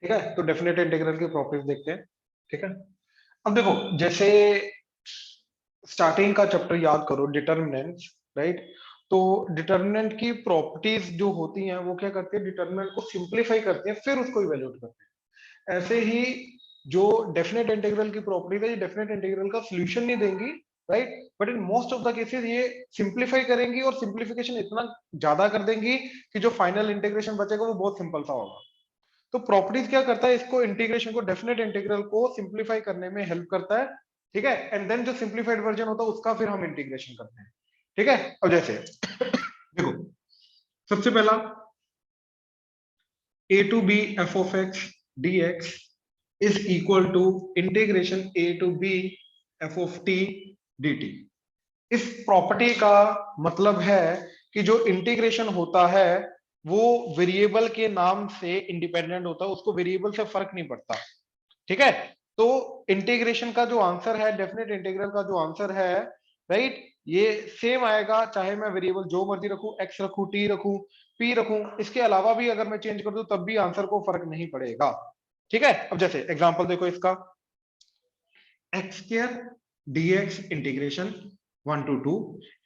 ठीक है, तो डेफिनेट इंटीग्रल की प्रॉपर्टीज देखते हैं। ठीक है, अब देखो जैसे स्टार्टिंग का चैप्टर याद करो, डिटर्मिनेंट्स, राइट। तो डिटर्मिनेंट की प्रॉपर्टीज जो होती हैं वो क्या करती है, डिटर्मिनेंट को सिंप्लीफाई करते हैं फिर उसको इवेल्यूएट करते हैं। ऐसे ही जो डेफिनेट इंटीग्रल की प्रॉपर्टीज है, ये डेफिनेट इंटीग्रल का सॉल्यूशन नहीं देंगी, right, but in most of the cases ये सिंप्लीफाई करेंगी और सिंप्लीफिकेशन इतना ज्यादा कर देंगी कि जो फाइनल इंटीग्रेशन बचेगा वो बहुत सिंपल सा होगा। तो प्रॉपर्टीज क्या करता है, इसको इंटीग्रेशन को, डेफिनेट इंटीग्रल को सिंप्लीफाई करने में हेल्प करता है। ठीक है, एंड देन जो सिंप्लीफाइड वर्जन होता है उसका फिर हम इंटीग्रेशन करते हैं। ठीक है, अब जैसे देखो सबसे पहला a to b f of x dx is equal to integration a to b f of t dt। इस प्रॉपर्टी का मतलब है कि जो इंटीग्रेशन होता है वो वेरिएबल के नाम से इंडिपेंडेंट होता है, उसको वेरिएबल से फर्क नहीं पड़ता। ठीक है, तो इंटीग्रेशन का जो आंसर है, डेफिनेट इंटीग्रल का जो आंसर है, राइट, ये सेम आएगा चाहे मैं वेरिएबल जो मर्जी रखूं, एक्स रखूं, टी रखूं, पी रखूं, इसके अलावा भी अगर मैं चेंज कर दूं तब भी आंसर को फर्क नहीं पड़ेगा। ठीक है, अब जैसे एग्जांपल देखो इसका, x square dx integration 1 to 2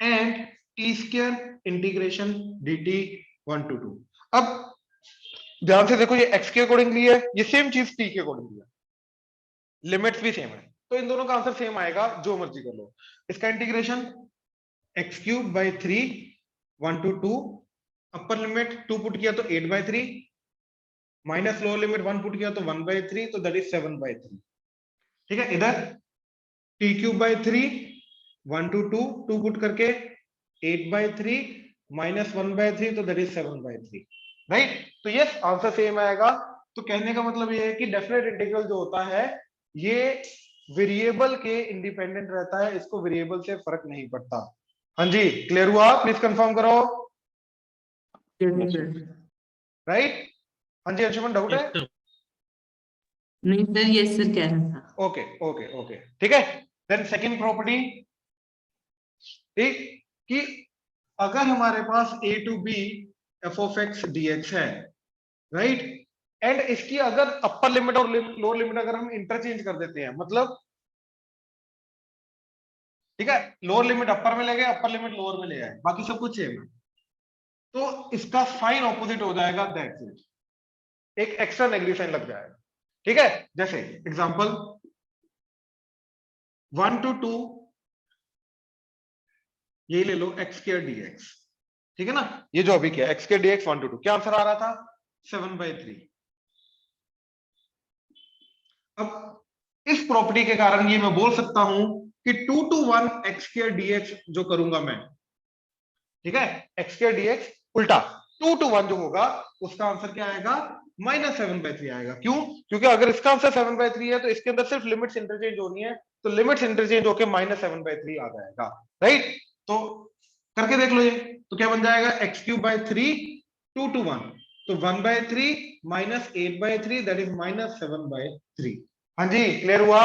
and T square integration dt 1 to 2। अब ध्यान से देखो, ये एक्स के अकॉर्डिंगली है, ये सेम चीज टी के अकॉर्डिंगली है, लिमिट्स भी सेम है, तो इन दोनों का आंसर सेम आएगा, जो मर्जी कर लो। इसका integration x cube by 3 1 to 2, upper limit 2 put किया तो 8/3, माइनस लोअर लिमिट 1 पुट किया तो 1/3, तो दैट इज 7/3। ठीक है, इधर T cube by 3 1 to 2, 2 put करके 8/3 माइनस 1/3, तो दैट इज 7/3, राइट। तो यस, आंसर सेम आएगा। तो कहने का मतलब ये है कि डेफिनेट इंटीग्रल जो होता है ये वेरिएबल के इंडिपेंडेंट रहता है, इसको वेरिएबल से फर्क नहीं पड़ता। हाँ जी, क्लियर हुआ? प्लीज कंफर्म करो, राइट। हाँ जी अंशुमन, डाउट है? नहीं सर, यस सर कह रहा था। ओके ओके ओके, ठीक है। देन सेकंड प्रॉपर्टी, ठीक, कि अगर हमारे पास a to b f of x dx है, राइट, एंड इसकी अगर अपर लिमिट और लोअर लिमिट अगर हम इंटरचेंज कर देते हैं, मतलब ठीक है, लोअर लिमिट अपर में ले गए, अपर लिमिट लोअर में ले आए, बाकी सब कुछ सेम है, तो इसका साइन ऑपोजिट हो जाएगा, दैट्स इट, एक एक्स्ट्रा नेगेटिव साइन लग जाएगा। ठीक है, जैसे एग्जांपल 1 to 2, ये ले लो x स्क्वायर dx, ठीक है ना, ये जो अभी किया x स्क्वायर dx 1 to 2, क्या आंसर आ रहा था? 7/3। अब इस प्रॉपर्टी के कारण ये मैं बोल सकता हूं कि 2 to 1 x स्क्वायर dx जो करूंगा मैं, ठीक है, x स्क्वायर dx उल्टा 2 to 1 जो होगा उसका आंसर क्या आएगा? -7/3 आएगा। क्यों? क्योंकि अगर इसका आंसर 7/3 है तो इसके अंदर सिर्फ लिमिट्स इंटरचेंज होनी है, तो लिमिट्स इंटरचेंज होकर -7/3 आ जाएगा, राइट। तो करके देख लो, ये तो क्या बन जाएगा, x³/3 2 to 1, तो 1/3 माइनस 8/3, दैट इज -7/3। हाँ जी, क्लियर हुआ?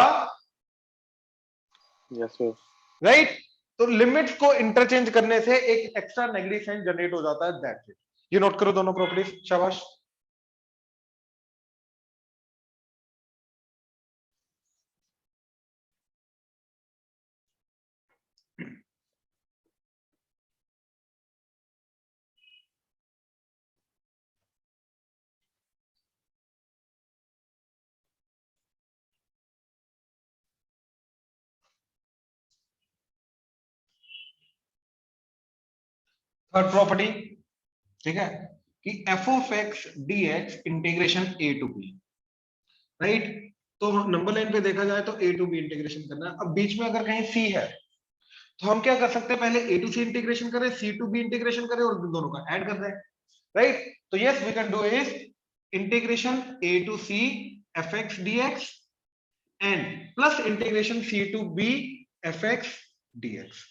Yes sir. राइट, तो लिमिट्स को इंटरचेंज करने से एक एक्स्ट्रा नेगेटिव साइन जनरेट हो जाता है, दैट्स इट। ये नोट करो दोनों प्रॉपर्टीज, शाबाश। थर्ड प्रॉपर्टी, ठीक है, कि f of x dx integration a to b, right. तो नंबर लाइन पे देखा जाए तो a to b इंटीग्रेशन करना है। अब बीच में अगर कहीं c है तो हम क्या कर सकते हैं, पहले a to c इंटीग्रेशन करें, c to b इंटीग्रेशन करें और दोनों का ऐड कर दें, राइट। तो yes, we can do is integration a to c fx dx and plus integration c to b fx dx,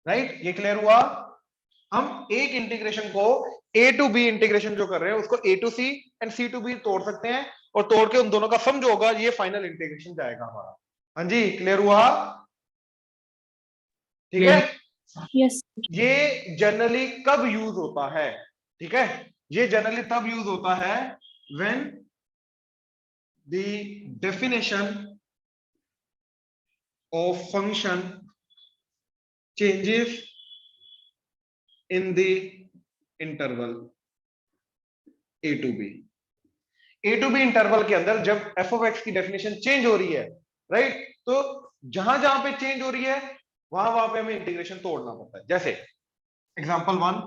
right. ये क्लियर हुआ? हम एक इंटीग्रेशन को a टू b इंटीग्रेशन जो कर रहे हैं उसको a to c and c to b तोड़ सकते हैं, और तोड़ के उन दोनों का सम जो होगा ये फाइनल इंटीग्रेशन जाएगा हमारा। हाँ जी, क्लियर हुआ? ठीक है, यस ये जनरली कब यूज होता है? ठीक है, ये जनरली तब यूज होता है when the definition of function changes in the interval a to b. A to B interval के अंदर जब एफ ऑफ एक्स की डेफिनेशन चेंज हो रही है, राइट, तो जहां जहां पे चेंज हो रही है वहां पे हमें इंटीग्रेशन तोड़ना पड़ता है. जैसे एग्जांपल 1,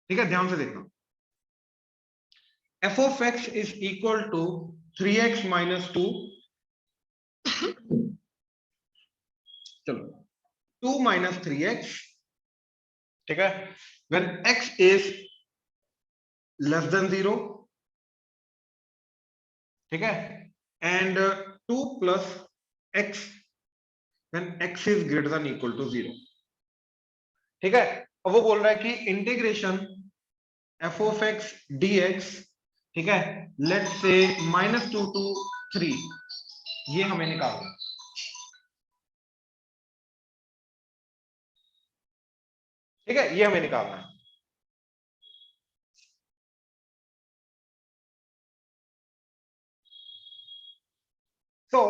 ठीक है, ध्यान से देखना. F of X is equal to 3x minus 2, चलो 2 माइनस 3x, ठीक है, when x is less than 0, ठीक है, and 2 plus x when x is greater than equal to 0, ठीक है. अब वो बोल रहा है कि integration F of X D X, ठीक है, लेट्स से -2 to 3, ये हमें निकालना है. ठीक है, ये हमें निकालना है. तो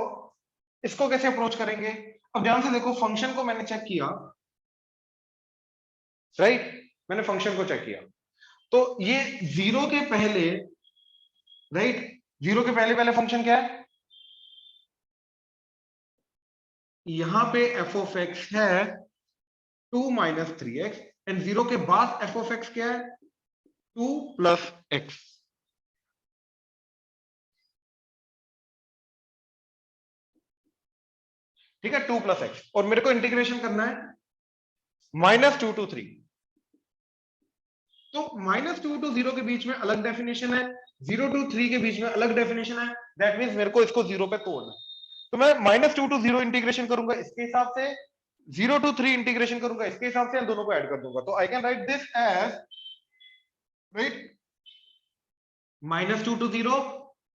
इसको कैसे अप्रोच करेंगे? अब ध्यान से देखो, फंक्शन को मैंने चेक किया, राइट, मैंने फंक्शन को चेक किया, तो ये जीरो के पहले, राइट, जीरो के पहले पहले फंक्शन क्या है? यहां पे एफ ऑफ एक्स है 2 माइनस 3x, एंड जीरो के बाद एफ ऑफ एक्स क्या है? 2 प्लस एक्स. ठीक है, 2 प्लस एक्स, और मेरे को इंटीग्रेशन करना है -2 to 3. तो -2 to 0 के बीच में अलग डेफिनेशन है, 0 to 3 के बीच में अलग डेफिनेशन है. दैट मींस मेरे को इसको 0 पे तोड़ना है. तो मैं -2 to 0 इंटीग्रेशन करूंगा इसके हिसाब से, 0 to 3 इंटीग्रेशन करूंगा इसके हिसाब से, दोनों को ऐड कर दूंगा. तो I can write this as, right, -2 to 0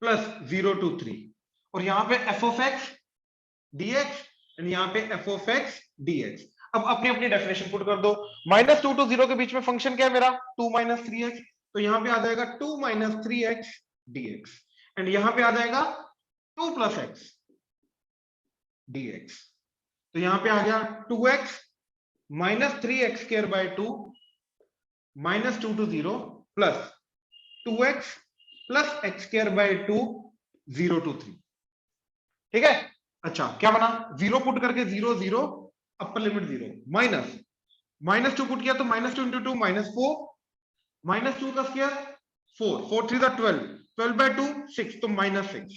plus 0 to 3, और यहां पे F of X dx and यहां पे एफ ऑफ एक्स dx. अब अपनी अपनी डेफिनेशन पुट कर दो. -2 to 0 के बीच में फंक्शन क्या है मेरा? 2 माइनस 3x, तो यहां पे आ जाएगा 2 माइनस 3x dx, एंड यहां पे आ जाएगा 2 प्लस x dx. तो यहां पे आ गया 2x minus 3x square by 2 -2 to 0 plus 2x plus x square by 2 0 to 3. ठीक है. अच्छा, क्या बना? 0 पुट करके 0 0, अपर लिमिट 0, माइनस -2 पुट किया तो -2 इंटू 2 -4, -2 का स्क्वायर 4, 4 3 12, 12 बाय 2 6, तो -6.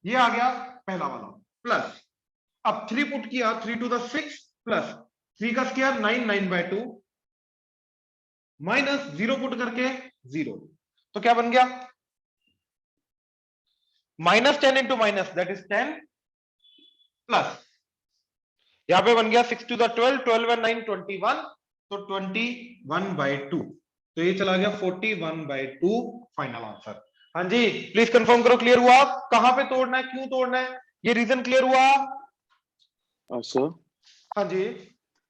ये आ गया पहला वाला. प्लस अब 3 पुट किया, 3 टू द 6 प्लस 3 का स्क्वायर 9, 9 बाय 2, माइनस 0 पुट करके 0, तो क्या बन गया? -10 into minus that is 10, plus यहां पे बन गया 6 टू द 12, 12 and 9 21, तो 21 बाय 2, तो ये चला गया 41 बाय 2, फाइनल आंसर. हाँ जी, प्लीज कंफर्म करो, क्लियर हुआ? कहां पे तोड़ना है, क्यों तोड़ना है, ये रीजन क्लियर हुआ? सर, हाँ जी,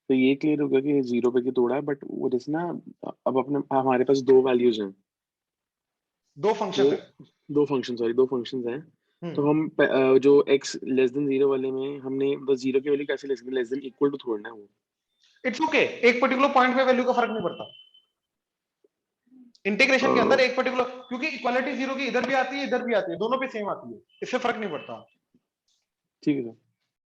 तो ये क्लियर हो गया कि 0 पे की तोड़ा है, बट वो जैसे ना, अब अपने हमारे पास दो वैल्यूज हैं, दो फंक्शन तो है. दो फंक्शंस हैं. तो हम्म, हम जो x लेस देन 0 वाले में हमने बस 0 की वैल्यू कैसे ले सकते हैं? लेस देन इक्वल टू थोड़ना है वो. इट्स ओके, एक पर्टिकुलर पॉइंट पे वैल्यू का फर्क नहीं पड़ता इंटीग्रेशन के अंदर. एक पर्टिकुलर, क्योंकि इक्वालिटी 0 की इधर भी आती है इधर भी आती है, दोनों पे सेम आती है, इससे फर्क नहीं पड़ता. ठीक है सर.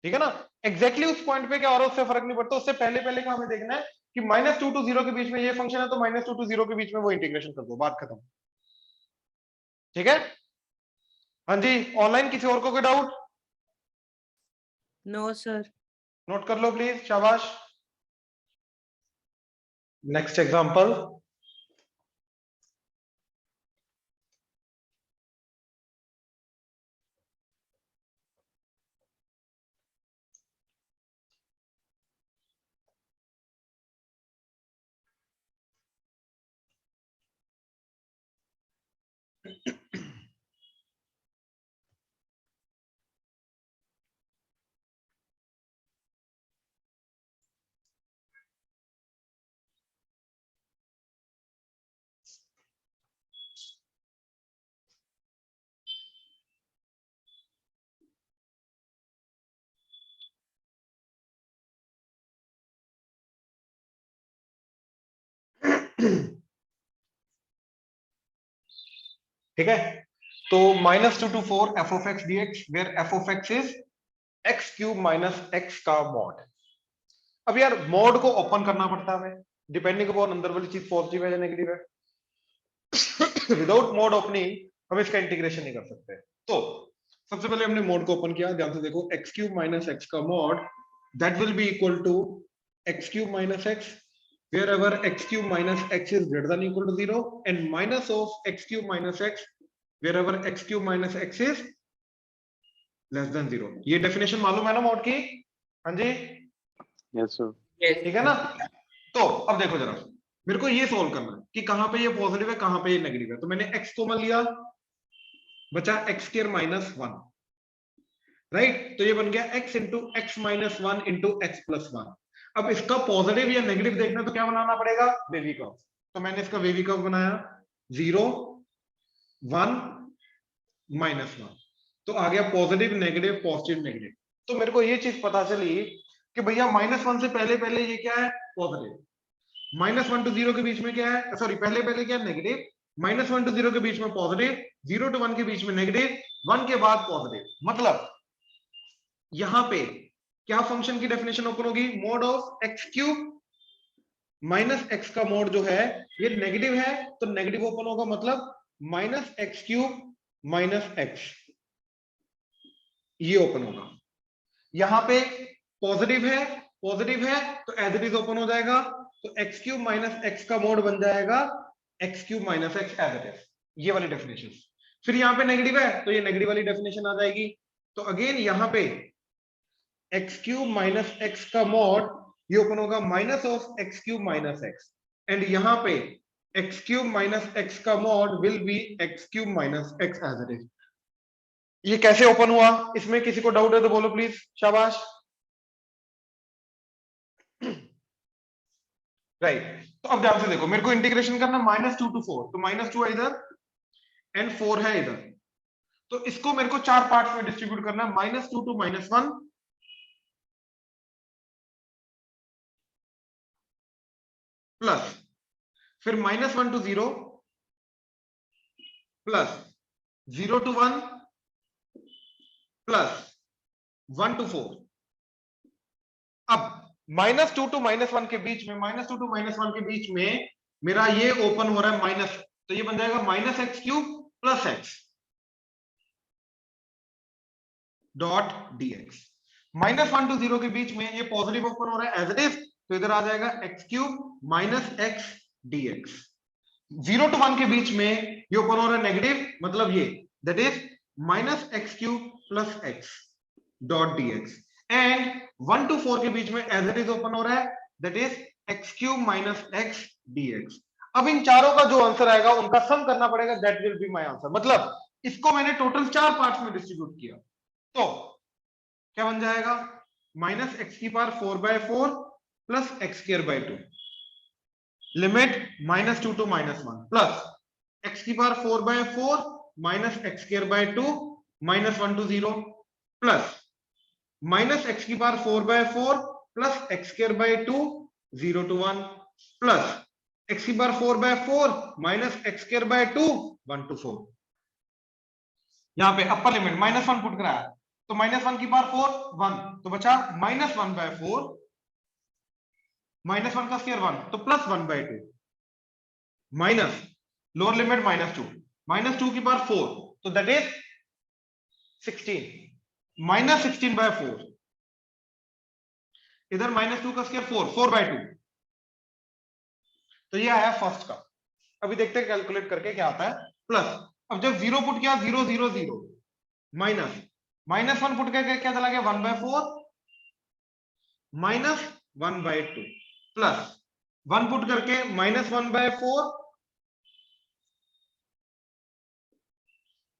ठीक है ना? एग्जैक्टली उस पॉइंट पे क्या हो रहा है उससे फर्क नहीं पड़ता. उससे पहले पहले का हमें देखना है कि -2 to 0 के बीच में ये फंक्शन है, तो -2 to 0 के बीच में वो इंटीग्रेशन कर दो, बात खत्म. ठीक है. हाँ जी, ऑनलाइन किसी और को कोई डाउट? No sir. नोट कर लो प्लीज, शाबाश. Next example. ठीक है, तो -2 to 4 f of x dx where f of x is x cube minus x का मॉड। अब यार मॉड को ओपन करना पड़ता है, डिपेंडिंग अपॉन अंदर वाली चीज पॉजिटिव है या नेगेटिव है। विदाउट मॉड ओपनिंग हम इसका इंटीग्रेशन नहीं कर सकते। तो सबसे पहले हमने मॉड को ओपन किया, ध्यान से देखो, x क्यूब माइनस x का mod that will be equal to x cube minus x wherever x cube minus x is greater than equal to 0 and minus of x cube minus x wherever x cube minus x is less than 0। ये definition मालूम है ना mod की? हाँ जी, yes sir. ठीक है ना। तो अब देखो जरा, मेरे को ये सोल्व करना है कि कहां पे ये पॉजिटिव है कहां पे ये नेगेटिव है। तो मैंने x कॉमन लिया, बचा x स्क्वायर माइनस 1, राइट। तो ये बन गया x into x minus 1 into x plus 1। अब इसका पॉजिटिव या नेगेटिव देखना तो क्या बनाना पड़ेगा? Wavy curve. तो मैंने इसका वेवी कर्व बनाया 0 1 -1, तो आ गया पॉजिटिव नेगेटिव पॉजिटिव नेगेटिव। तो मेरे को ये चीज पता चली कि भैया -1 से पहले पहले ये क्या है? पॉजिटिव। -1 to 0 के बीच में क्या है? सॉरी, पहले पहले क्या है? नेगेटिव। -1 to 0 के बीच में पॉजिटिव, 0 to 1 के बीच में नेगेटिव, 1 के बाद पॉजिटिव। मतलब यहां पे क्या फंक्शन की डेफिनेशन ओपन होगी? Mod of X cube minus x का मॉड जो है ये नेगेटिव है, तो नेगेटिव ओपन होगा, मतलब minus x cube minus x, ये ओपन होगा। यहां पे पॉजिटिव है तो एज इट इज ओपन हो जाएगा, तो एक्स क्यूब माइनस एक्स का मोड बन जाएगा X cube minus x as it is, ये वाली डेफिनेशन। फिर यहां पे नेगेटिव है तो ये नेगेटिव वाली डेफिनेशन आ जाएगी। तो अगेन यहां पे एक्स क्यूब माइनस एक्स का मॉड ये ओपन होगा minus of X cube minus X, and यहां पे एक्स क्यूब माइनस एक्स का mod will be X cube minus x as it is. ये कैसे ओपन हुआ? इसमें किसी को डाउट है तो बोलो प्लीज, शाबाश। राइट, तो अब ध्यान से देखो, मेरे को इंटीग्रेशन करना -2 to 4, तो -2 है इधर एंड 4 है इधर, तो इसको मेरे को 4 पार्ट्स में डिस्ट्रीब्यूट करना है, -2 to -1 प्लस फिर -1 to 0 plus 0 to 1 plus 1 to 4। अब -2 to -1 के बीच में, -2 to -1 के बीच में मेरा ये ओपन हो रहा है माइनस, तो ये बन जाएगा minus x cube plus x dot dx। -1 to 0 के बीच में ये पॉजिटिव ओपन हो रहा है एज इट इज, तो इधर आ जाएगा X cube minus x dx। 0 to 1 के बीच में ये ओपन हो रहा है नेगेटिव, मतलब ये that is minus x cube plus x dot dx, and 1 to 4 के बीच में एज इट इज ओपन हो रहा है that is x cube minus x dx। अब इन चारों का जो आंसर आएगा उनका सम करना पड़ेगा, that will be my answer. मतलब इसको मैंने टोटल 4 पार्ट्स में डिस्ट्रीब्यूट किया, तो क्या बन जाएगा? माइनस एक्स की power 4/4 plus x square by 2, limit -2 to -1 plus x की power 4/4 minus x square by 2 -1 to 0 plus minus x की power 4/4 plus x square by 2 0 to 1 plus x की power 4/4 minus x square by 2 1 to 4। यहां पे upper limit -1 put कराया, तो -1 की power 4 1, तो बचा -1/4, -1 का स्क्वायर 1, तो प्लस 1/2 माइनस लोअर लिमिट -2 की पावर 4, तो दैट इज 16, -16/4, इधर -2 का स्क्वायर 4/2, तो ये आया फर्स्ट का। अभी देखते हैं कैलकुलेट करके क्या आता है। प्लस अब जब 0 पुट किया 0 0 0 माइनस -1 पुट करके क्या चला गया 1/4 -1/2 प्लस 1 पुट करके -1/4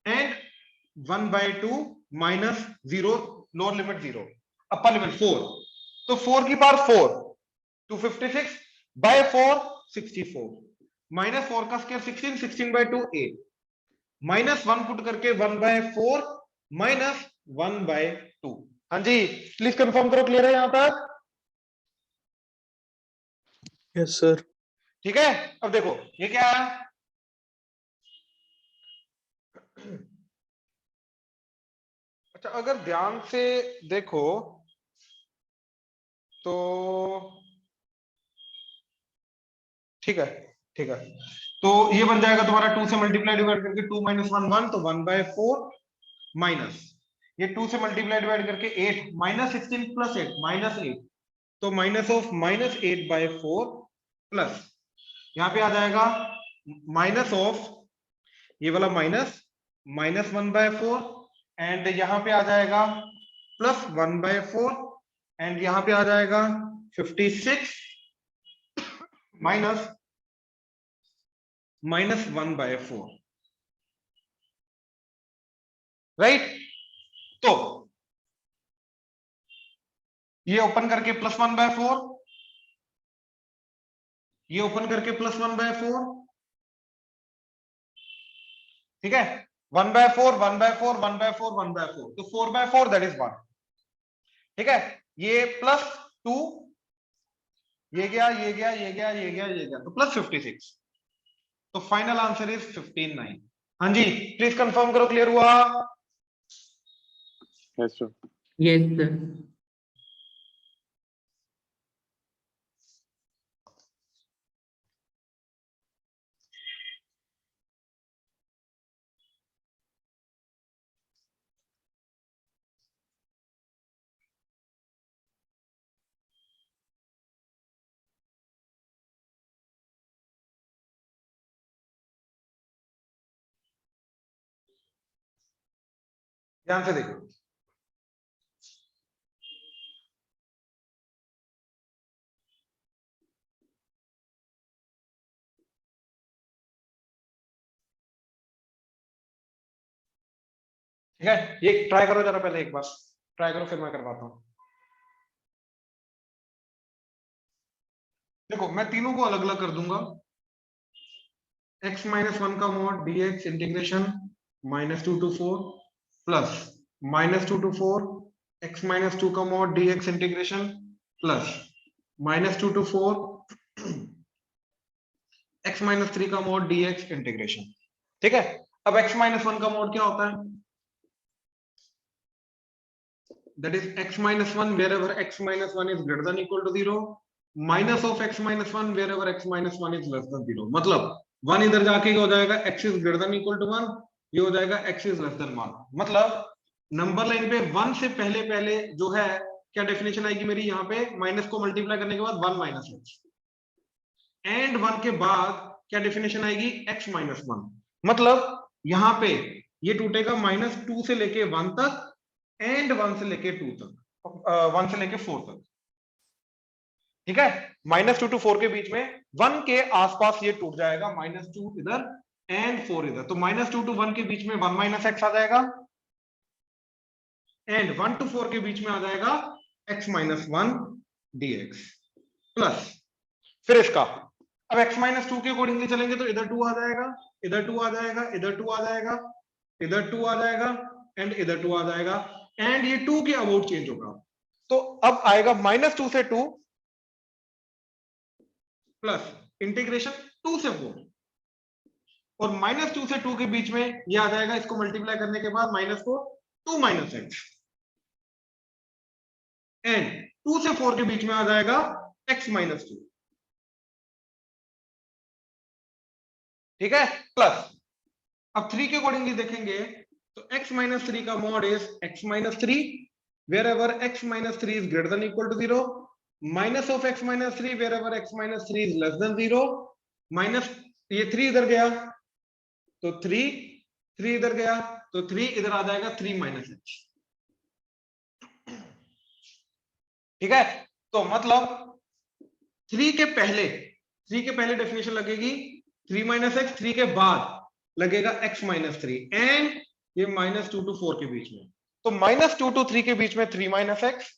and 1/2 -0 lower limit 0 upper limit 4, तो 4 की पावर 4 256 बाय 4 64, -4 का स्क्वायर 16, 16/2 8, -1 पुट करके 1/4 -1/2। हाँ जी, प्लीज कंफर्म करो, क्लियर है यहां तक? Yes sir. ठीक है, अब देखो ये क्या है, अच्छा अगर ध्यान से देखो तो ठीक है, ठीक है, तो ये बन जाएगा तुम्हारा 2 से मल्टीप्लाई डिवाइड करके 2 माइनस 1 1, तो 1/4 माइनस ये 2 से मल्टीप्लाई डिवाइड करके 8 माइनस 16 प्लस 8 माइनस 8, तो माइनस ऑफ माइनस 8/4 प्लस यहां पे आ जाएगा माइनस ऑफ ये वाला माइनस माइनस 1/4 एंड यहां पे आ जाएगा प्लस 1/4 एंड यहां पे आ जाएगा 56 माइनस माइनस 1/4, राइट। तो ये ओपन करके प्लस 1/4, ये ओपन करके प्लस 1/4, ठीक है, 1/4 1/4 1/4 1/4, तो 4/4 दैट इज 1, ठीक है, ये प्लस 2 ये गया ये गया ये गया ये गया ये गया, तो प्लस 56, तो फाइनल आंसर इज 15/9। हाँ जी प्लीज कंफर्म करो, क्लियर हुआ? Yes sir. Yes sir. ध्यान से देखो, ठीक है, ये ट्राई करो जरा, पहले एक बार ट्राई करो फिर मैं करवाता हूं। देखो मैं तीनों को अलग अलग कर दूंगा, x माइनस 1 का mod dx integration -2 to 4 plus -2 to 4 x minus 2 का mod dx integration plus -2 to 4 x minus 3 का मॉड dx इंटीग्रेशन, ठीक है। अब x माइनस 1 का मॉड क्या होता है, that is x minus 1 wherever x minus 1 is greater than equal to 0 minus of x minus 1 wherever x minus 1 is less than 0, मतलब 1 इधर जाके हो जाएगा x is greater than equal to 1, ये हो जाएगा x is less than 1, मतलब number line पे 1 से पहले पहले जो है क्या डेफिनेशन आएगी मेरी, यहाँ पे माइनस को मल्टीप्लाई करने के बाद 1 माइनस x एंड 1 के बाद क्या डेफिनेशन आएगी x माइनस 1, मतलब यहाँ पे ये टूटेगा -2 से लेके 1 तक एंड 1 से लेके 2 तक 1 से लेके 4 तक, ठीक है, -2 to 4 के बीच में 1 के आसपास ये टूट जाएगा, -2 इधर एंड 4 इधर, तो -2 to 1 के बीच में 1 माइनस x आ जाएगा एंड 1 to 4 के बीच में आ जाएगा x माइनस 1 dx प्लस फिर इसका अब x माइनस 2 के अकॉर्डिंगली चलेंगे तो इधर 2 आ जाएगा, इधर 2 आ जाएगा, इधर 2 आ जाएगा, इधर 2 आ जाएगा एंड इधर 2 आ जाएगा एंड ये 2 के अबाउट चेंज होगा, तो अब आएगा -2 से 2 प्लस इंटीग्रेशन 2 से 4 और -2 से 2 के बीच में ये आ जाएगा, इसको मल्टीप्लाई करने के बाद माइनस को 2 माइनस x एंड 2 से 4 के बीच में आ जाएगा x माइनस 2, ठीक है, प्लस अब 3 के अकॉर्डिंगली देखेंगे तो x माइनस 3 का mod is x minus 3 wherever x minus 3 is greater than equal to 0 minus of x minus 3 wherever x minus 3 is less than 0 minus ये 3 इधर गया तो 3 इधर गया तो 3 इधर आ जाएगा 3 माइनस x, ठीक है, तो मतलब 3 के पहले डेफिनेशन लगेगी 3 माइनस x, 3 के बाद लगेगा x माइनस 3 एंड ये -2 to 4 के बीच में, तो -2 to 3 के बीच में 3 माइनस x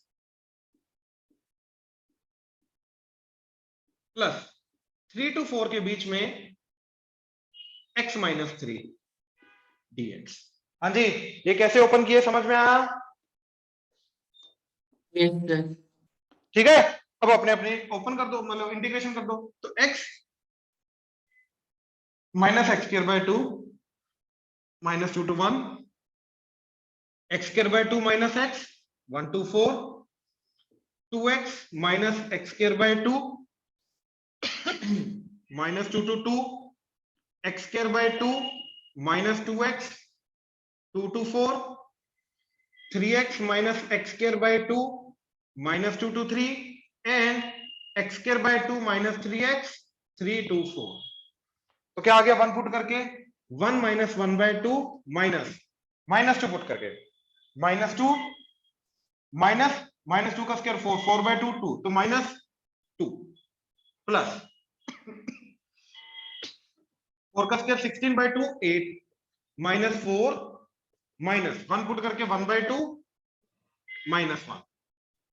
प्लस 3 to 4 के बीच में x माइनस 3 dx। हाँ जी ये कैसे ओपन किए समझ में आया? Yes sir. ठीक है, अब अपने अपने ओपन कर दो, मतलब इंटीग्रेशन कर दो, तो x minus x square by 2 minus 2 to 1, x square by 2 minus x 1 to 4, 2x minus x square by 2 minus 2 to 2, x square by 2 minus 2x 2 to 4, 3x minus x square by 2 minus 2 to 3, and x square by 2 minus 3x 3 to 4. तो क्या आ गया 1 put करके 1 minus 1 by 2 minus 2 put करके minus 2 minus 2 का square 4 by 2 2, तो minus 2 plus 4 का square 16 by 2 8 minus 4 minus 1 put करके 1 by 2 minus 1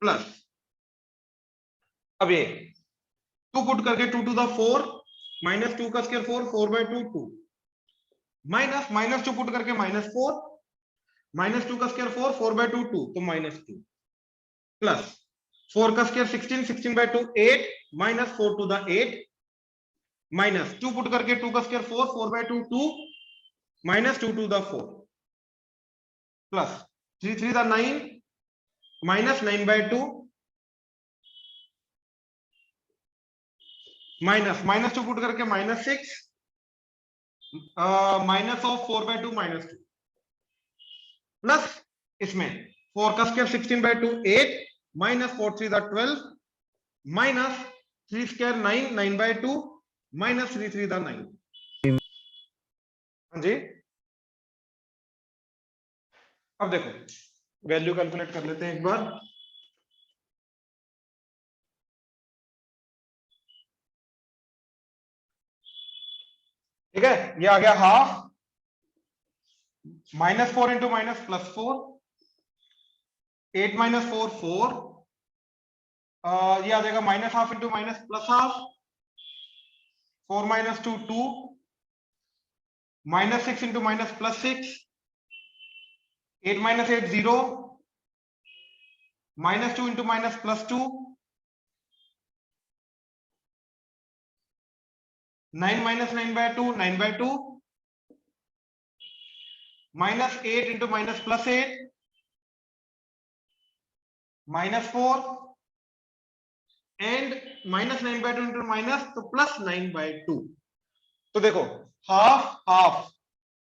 plus अब ये 2 पुट करके 2 to the 4 माइनस 2 का स्क्वायर 4 by 2 2 माइनस 2 पुट करके माइनस 4 माइनस 2 का स्क्वायर 4 by 2 2, तो माइनस 2 प्लस 4 का square 16 by 2 8 minus 4 to the 8 minus 2 put करके 2 का square 4 by 2 2 minus 2 to the 4 plus 3 3 the 9 minus 9 by 2 minus 2 put करके minus 6 minus of 4 by 2 minus 2 plus इसमें 4 का square 16 by 2 8 minus 4 3 the 12 minus 3 square 9 9 by 2 minus 3 3 the 9. हाँ जी, अब देखो value calculate कर लेते हैं एक बार. ठीक है, ये आ गया half minus 4 into minus plus 4 8 minus 4 4 ये आ जाएगा minus half into minus plus half 4 minus 2 2 minus 6 into minus plus 6 8 minus 8 0 minus 2 into minus plus 2 9 minus 9 by 2 9 by 2 minus 8 into minus plus 8 minus 4 and minus 9 by 2 into minus तो plus 9 by 2. तो देखो half half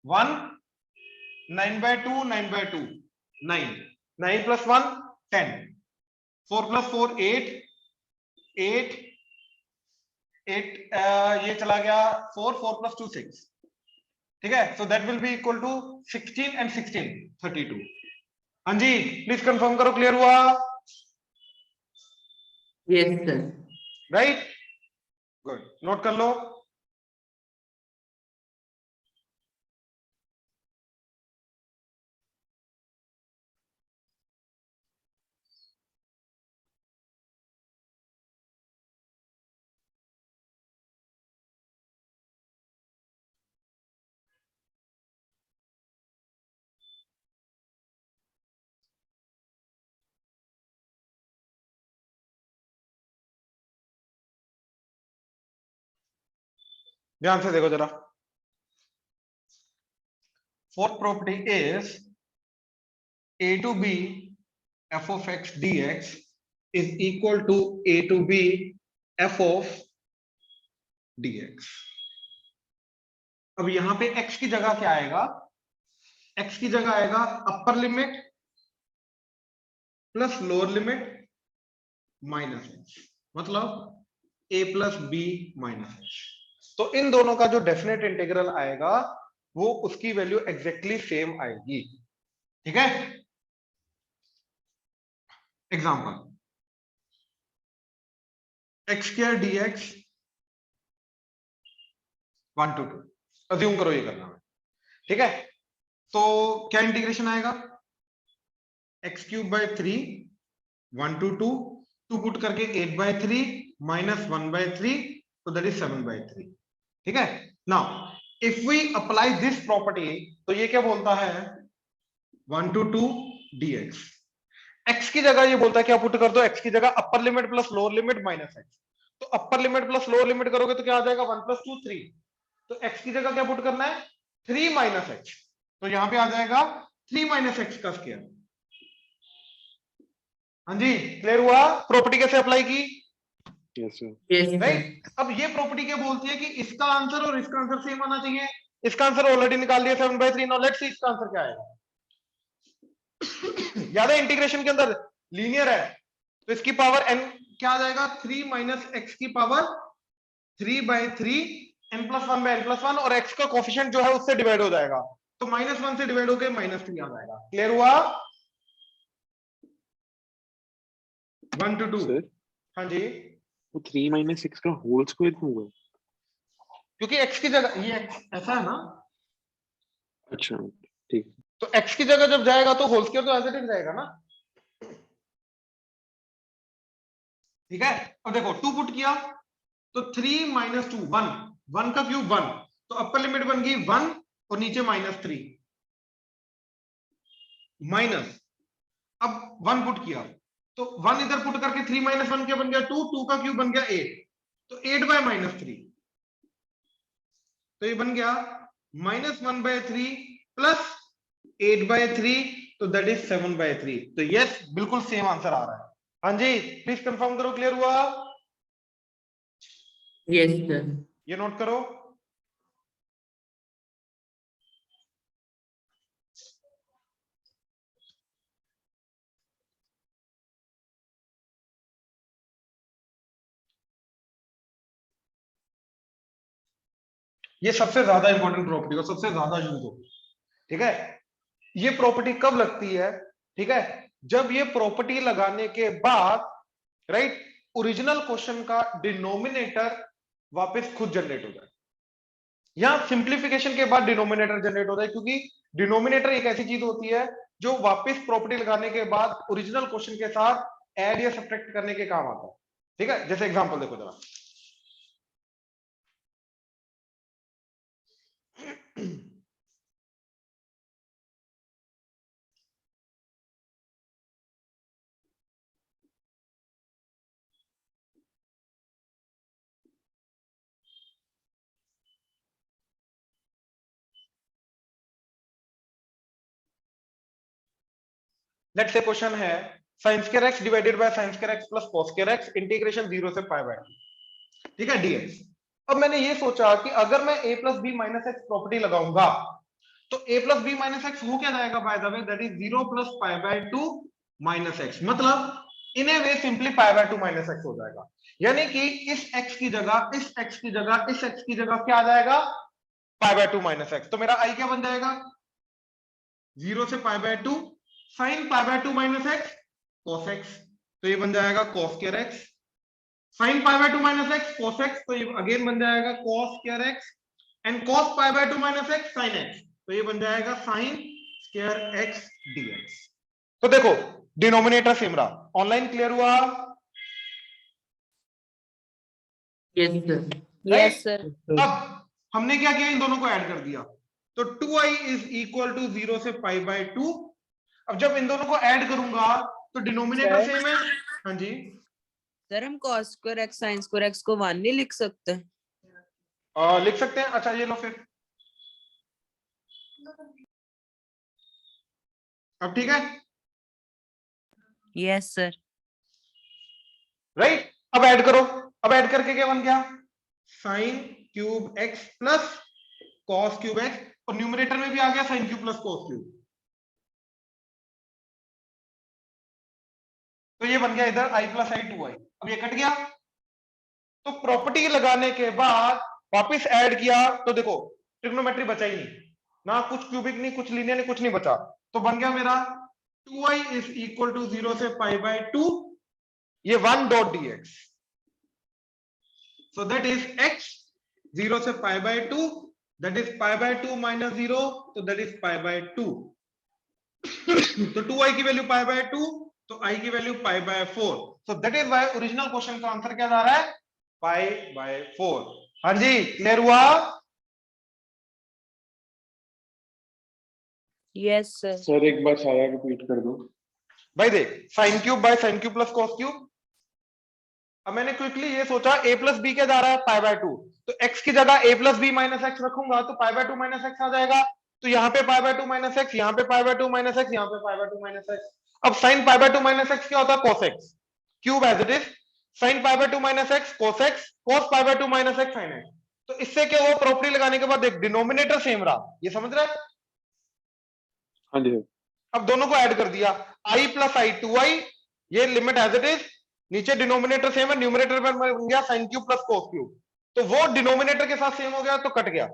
1 9 by 2 9 by 2 9 9 plus 1 10 4 plus 4 8 8 8 ये चला गया 4 4 plus 2 6. ठीक है, so that will be equal to 16 and 16 32. हाँ जी, प्लीज कंफर्म करो क्लियर हुआ? Yes sir. Right, good, note कर लो. ध्यान से देखो जरा. Fourth property is a to b f of x dx is equal to a to b f of dx. अब यहां पे x की जगह क्या आएगा? x की जगह आएगा upper limit plus lower limit minus h, मतलब a plus b minus h. तो इन दोनों का जो डेफिनेट इंटीग्रल आएगा वो उसकी वैल्यू एग्जैक्टली सेम आएगी. ठीक है, example x square dx 1 to 2 assume करो ये करना है. ठीक है, तो क्या इंटीग्रेशन आएगा? x cube by 3 1 to 2 2 put करके 8 by 3 माइनस 1 by 3, तो दैट इज 7 by 3. ठीक है, now if we apply this property तो ये क्या बोलता है? 1 to 2 dx. x की जगह ये बोलता है क्या पुट कर दो? x की जगह upper limit plus lower limit minus x. तो upper limit plus lower limit करोगे तो क्या आ जाएगा? 1 plus 2 3 तो x की जगह क्या पुट करना है 3 माइनस एक्स, तो यहां पे आ जाएगा 3 माइनस एक्स का स्क्वायर। हाँ जी क्लियर हुआ, प्रॉपर्टी कैसे अप्लाई की, yes sir. yes sir, right. अब ये प्रॉपर्टी क्या बोलती है कि इसका आंसर और इसका आंसर सेम आना चाहिए। इसका आंसर ऑलरेडी निकाल दिया 7/3। नाउ लेट्स सी इसका आंसर क्या आएगा। याद है इंटीग्रेशन के अंदर लीनियर है, तो इसकी पावर n क्या आ जाएगा 3 माइनस एक्स की पावर 3/3 n+1/n+1, और x का कोफिशिएंट जो है उससे डिवाइड हो जाएगा, तो -1 से डिवाइड होकर -3 आ जाएगा। क्लियर हुआ 1 to 2। सर हाँ जी, वो 3 माइनस 6 का होल स्क्वायर क्यों हुआ? क्योंकि x की जगह ये x ऐसा है ना, अच्छा ठीक। तो x की जगह जब जाएगा तो होल स्क्वायर तो एज इट इज रहेगा ना। ठीक है, अब देखो 2 पुट किया तो 3 माइनस 2 1, 1 का क्यूब 1, तो अपर लिमिट बन गई 1 और नीचे -3 माइनस, अब 1 पुट किया तो 1 इधर पुट करके 3 माइनस 1 क्या बन गया 2, 2 का क्यूब बन गया 8, तो 8/-3, तो ये बन गया -1/3 प्लस 8/3, तो दैट इज 7/3। तो यस बिल्कुल सेम आंसर आ रहा है। हाँ जी प्लीज कंफर्म करो, क्लियर हुआ, yes sir, ये नोट करो। ये सबसे ज्यादा इंपॉर्टेंट प्रॉपर्टी और सबसे ज्यादा यूज होती है। ठीक है, ये प्रॉपर्टी कब लगती है, ठीक है, जब ये प्रॉपर्टी लगाने के बाद राइट ओरिजिनल क्वेश्चन का डिनोमिनेटर वापस खुद जनरेट हो जाए, या सिंप्लीफिकेशन के बाद डिनोमिनेटर जनरेट हो जाए, क्योंकि डिनोमिनेटर एक ऐसी चीज होती है जो वापस प्रॉपर्टी लगाने के बाद ओरिजिनल क्वेश्चन के साथ ऐड या सब्ट्रैक्ट करने के काम आता है। ठीक है, जैसे एग्जांपल देखो जरा, लेट्स से क्वेश्चन है sin square x divided bye sin square x plus cos square x integration 0 से π/2, ठीक है dx। अब मैंने ये सोचा कि अगर मैं a plus B minus x property लगाऊंगा तो a plus B minus x हो क्या जाएगा by the way, that is 0 plus π/2 minus x, मतलब in a way simply π/2 minus x हो जाएगा, यानी कि इस x की जगह इस x की जगह इस x की जगह क्या आ जाएगा π/2 माइनस एक्स, तो मेरा i क्या बन जाएगा 0 से π/2 sin π/2 minus x cos x, तो ये बन जाएगा cos square x, sin π/2 minus x cos x, तो ये अगेन बन जाएगा cos square x, and cos π/2 minus x sin x, तो ये बन जाएगा sin square x dx। तो देखो डिनोमिनेटर सेम रहा, ऑनलाइन क्लियर हुआ, yes sir, यस सर। अब हमने क्या किया इन दोनों को ऐड कर दिया, तो 2i इज इक्वल टू 0 से π/2। अब जब इन दोनों को ऐड करूंगा तो डिनोमिनेटर सर? सेम है। हाँ जी सर हम cos square x sin square x को 1 नहीं लिख सकते? लिख सकते हैं, अच्छा ये लो फिर, अब ठीक है यस सर। राइट। अब ऐड करो, अब ऐड करके क्या बन गया sine cube x plus cos cube x, और न्यूमरेटर में भी आ गया sine cube plus cos cube, तो ये बन गया इधर i प्लस आई 2i। अब ये कट गया, तो प्रॉपर्टी लगाने के बाद वापस ऐड किया तो देखो ट्रिग्नोमेट्री बचा ही नहीं ना, कुछ क्यूबिक नहीं, कुछ लीनियर नहीं, कुछ नहीं बचा, तो बन गया मेरा 2i इज इक्वल टू 0 से π/2 ये 1 dot dx, so that is x 0 से π/2, that is π/2 minus 0, so that is π/2। तो 2i की वैल्यू π/2, तो i की value π/4, so that is why original question का आंसर क्या जा रहा है π/4। हाँ जी क्लियर हुआ, यस सर। सर एक बार सारा रिपीट कर दो। भाई देख sin cube by sin cube plus cos cube, अब मैंने क्विकली ये सोचा a प्लस बी क्या जा रहा है पाई बाय 2, तो x की जगह a plus B minus X रखूंगा तो पाई बाय 2 माइनस एक्स आ जाएगा, तो यहाँ पे पाई बाय 2 माइनस एक्स, यहाँ पे पाई बाय 2 माइनस एक्स, यहाँ पे पाई बाय 2 माइनस एक्स। अब sine pi by 2 minus X क्या होता है cos x cube as it is, sine pi by 2 minus x cos x, cos pi by 2 minus x sin x। तो इससे क्या हुआ, प्रॉपर्टी लगाने के बाद देख डिनोमिनेटर सेम रहा, ये समझ रहा है। हाँ जी अब दोनों को ऐड कर दिया, i प्लस आई 2i, ये लिमिट एज इट इज, नीचे डिनोमिनेटर सेम है, न्यूमरेटर में बन गया sin cube plus cos cube, तो वो डिनोमिनेटर के साथ सेम हो गया तो कट गया,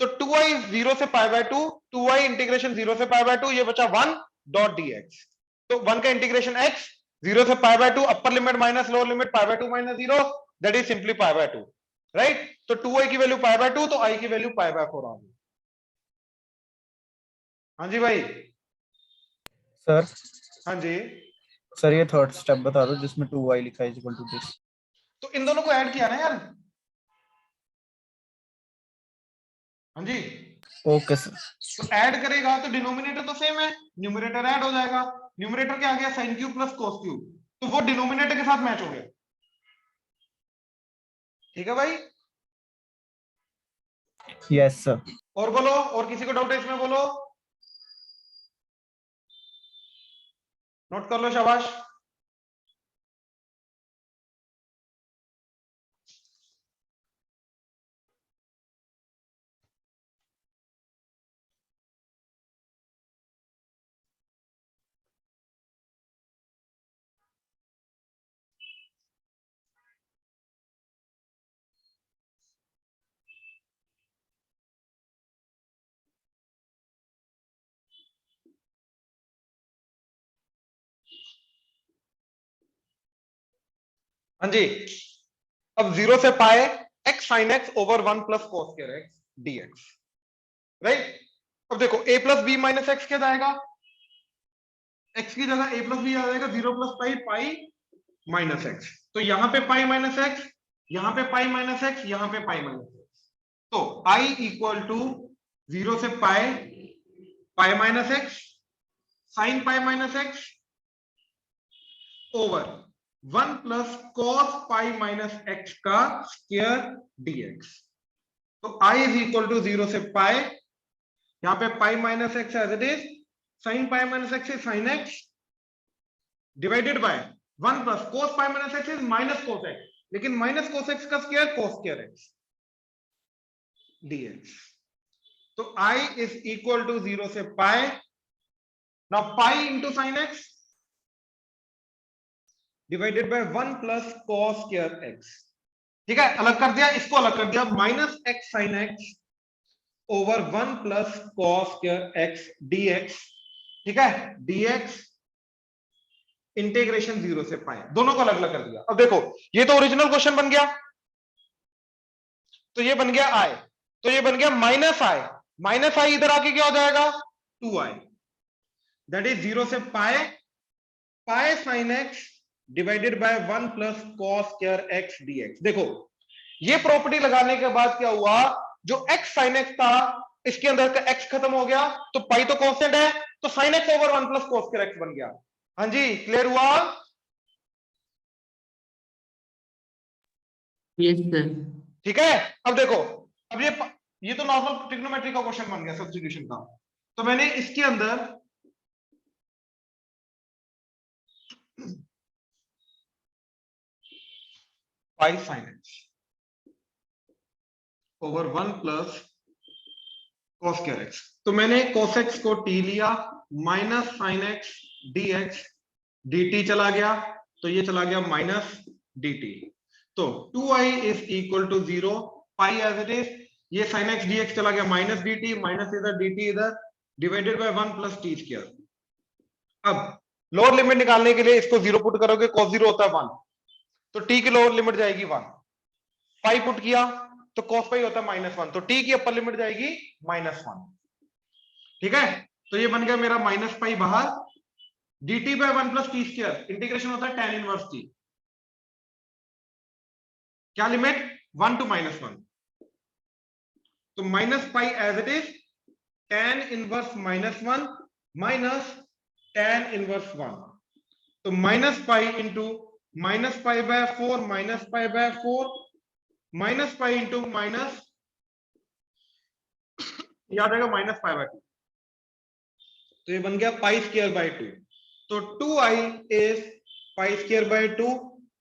तो 2i 0 से पाई बाय 2, 2i इंटीग्रेशन 0 से पाई बाय 2, ये बचा 1 डॉट dx। तो 1 का इंटीग्रेशन x 0 से पाई by 2, upper limit minus lower limit pi by 2 minus 0, that is simply pi by 2, right. तो 2i की वैल्यू पाई बाय 2, तो i की वैल्यू पाई बाय 4 आ गई। हाँ जी भाई। सर हाँ जी, सर ये थर्ड स्टेप बता दो जिसमें 2y लिखा है इक्वल टू दिस। तो इन दोनों को ऐड किया ना यार। हाँ जी, ओके सर। तो ऐड करेगा तो डिनोमिनेटर तो सेम है, न्यूमरेटर ऐड हो जाएगा, न्यूमरेटर क्या आ गया sin cube plus cos cube, तो वो डिनोमिनेटर के साथ मैच हो गया। ठीक है भाई, यस सर। और बोलो, और किसी को डाउट है इसमें बोलो, नोट कर लो, शाबाश। हाँ जी, अब 0 से पाए x sin x over 1 plus cos square x dx, राइट। अब देखो a plus B minus X क्या जाएगा, x की जगह a प्लस बी आ जाएगा 0 plus pi pi minus x, तो यहाँ पे पाई माइनस एक्स, यहाँ पे पाई माइनस एक्स, यहाँ पे पाई माइनस एक्स, तो i इक्वल टू 0 से pi pi minus x sine pi minus x over 1 plus cos pi minus x का स्क्वायर dx। तो i इज इक्वल टू 0 से pi, यहाँ पे pi minus x as it is, sine pi minus x is sine x divided by 1 plus cos pi minus x is minus cos x, लेकिन minus cos x का square cos square x dx। तो i is equal to 0 से pi, now pi into sine x divided by 1 plus cos square x। ठीक है, अलग कर दिया, इसको अलग कर दिया, minus x sin x over 1 plus cos square x dx। ठीक है, dx इंटीग्रेशन 0 से पाई, दोनों को अलग अलग कर दिया। अब देखो ये तो ओरिजिनल क्वेश्चन बन गया, तो ये बन गया i, तो ये बन गया माइनस i, माइनस i इधर आके क्या हो जाएगा 2i, दैट इज 0 से pi pi sine x divided by 1 plus cos square x dx। देखो ये प्रॉपर्टी लगाने के बाद क्या हुआ, जो x sin x था इसके अंदर का x खत्म हो गया, तो पाई तो कांस्टेंट है, तो sin x over 1 plus cos square x बन गया। हाँ जी, क्लियर हुआ। Yes sir. ठीक है, अब देखो, अब ये तो नॉर्मल ट्रिग्नोमेट्री का क्वेश्चन बन गया सब्स्टिट्यूशन का, तो मैंने इसके अंदर pi sine x over 1 plus cos square x, तो मैंने cos x को t लिया, minus sign X dx dt चला गया, तो ये चला गया माइनस dt, तो 2i is equal to 0, pi as it is, ये साइन एक्स dx चला गया माइनस dt, माइनस इधर dt इधर, divided by 1 plus t square. अब लोअर लिमिट निकालने के लिए इसको 0 पुट करोगे, cos 0 होता है 1, तो t की लोअर लिमिट जाएगी 1, पाई पुट किया तो cos पाई होता है -1, तो t की अपर लिमिट जाएगी -1। ठीक है, तो ये बन गया मेरा माइनस पाई बाहर, dt by 1 plus T square, integration होता है tan इनवर्स t, क्या लिमिट 1 टू -1, तो minus pi as it is tan inverse -1 minus tan inverse 1, तो minus pi into minus pi by 4 minus pi by 4 minus pi into minus, याद आएगा minus pi by 2, तो ये बन गया pi square by 2। तो 2i is pi square by 2,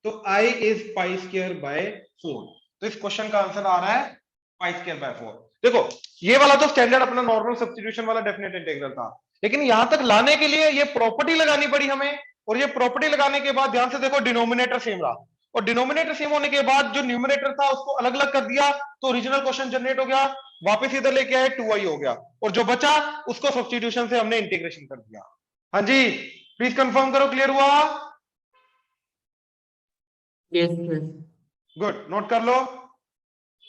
तो i is pi square by 4। तो इस क्वेश्चन का आंसर आ रहा है पाई स्क्वायर बाय 4। देखो ये वाला तो स्टैंडर्ड अपना नॉर्मल सब्स्टिट्यूशन वाला डेफिनेट इंटीग्रल था, लेकिन यहां तक लाने के लिए ये प्रॉपर्टी लगानी पड़ी हमें, और ये प्रॉपर्टी लगाने के बाद ध्यान से देखो डिनोमिनेटर सेम रहा, और डिनोमिनेटर सेम होने के बाद जो न्यूमरेटर था उसको अलग अलग कर दिया, तो ओरिजिनल क्वेश्चन जनरेट हो गया, वापस इधर लेके आए 2i हो गया, और जो बचा उसको सब्स्टिट्यूशन से हमने इंटीग्रेशन कर दिया। हाँ जी प्लीज कंफर्म करो, क्लियर हुआ? Yes sir. गुड, नोट कर लो।